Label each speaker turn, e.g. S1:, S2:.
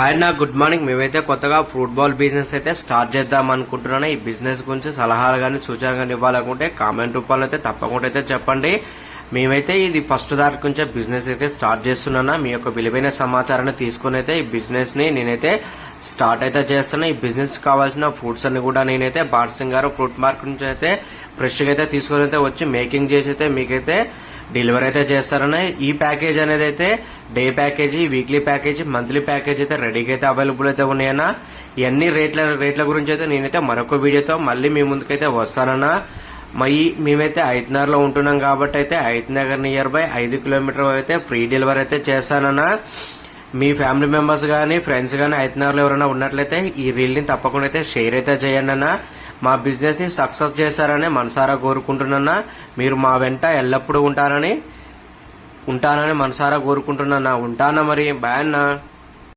S1: ఆయన good morning. మేమైతే కొత్తగా ఫుట్బాల్ బిజినెస్ అయితే స్టార్ట్ చేద్దాం అనుకుంటున్నాను. ఈ బిజినెస్ గురించి సలహాలు కానీ సూచనలు కానీ ఇవ్వాలనుకుంటే కామెంట్ రూపంలో అయితే తప్పకుండా అయితే చెప్పండి. మేమైతే ఇది ఫస్ట్ తారీఖు నుంచే బిజినెస్ అయితే స్టార్ట్ చేస్తున్నాను. మీ యొక్క విలువైన సమాచారాన్ని తీసుకుని అయితే ఈ బిజినెస్ ని నేనైతే స్టార్ట్ అయితే చేస్తున్నా. ఈ బిజినెస్ కావాల్సిన ఫ్రూట్స్ అన్ని కూడా నేనైతే బాట్సింగ్ గారు ఫ్రూట్ మార్కెట్ నుంచి అయితే ఫ్రెష్ గా అయితే తీసుకుని అయితే వచ్చి మేకింగ్ చేసి అయితే మీకైతే డెలివరీ అయితే చేస్తారని. ఈ ప్యాకేజ్ అనేది అయితే day package, weekly package, monthly package అయితే రెడీగా అయితే అవైలబుల్ అయితే ఉన్నాయన్నా. ఇవన్నీ రేట్ల గురించి అయితే నేనైతే మరొక వీడియోతో మళ్ళీ మీ ముందుకైతే వస్తానన్నా. మేమైతే ఐతనగర్ లో ఉంటున్నాం కాబట్టి అయితే ఐతనగర్ నియర్ బై 5 కిలోమీటర్ అయితే ఫ్రీ డెలివరీ అయితే చేస్తానన్నా. మీ ఫ్యామిలీ మెంబర్స్ గానీ ఫ్రెండ్స్ గానీ ఐతనగర్ లో ఎవరైనా ఉన్నట్లయితే ఈ రీల్ ని తప్పకుండా అయితే షేర్ అయితే చేయండి అన్న. మా బిజినెస్ ని సక్సెస్ చేశారని మనసారా కోరుకుంటున్నా. మీరు మా వెంట ఎల్లప్పుడూ ఉంటానని మనసారా కోరుకుంటున్నా. ఉంటానా మరి, బాయ్ అన్నా.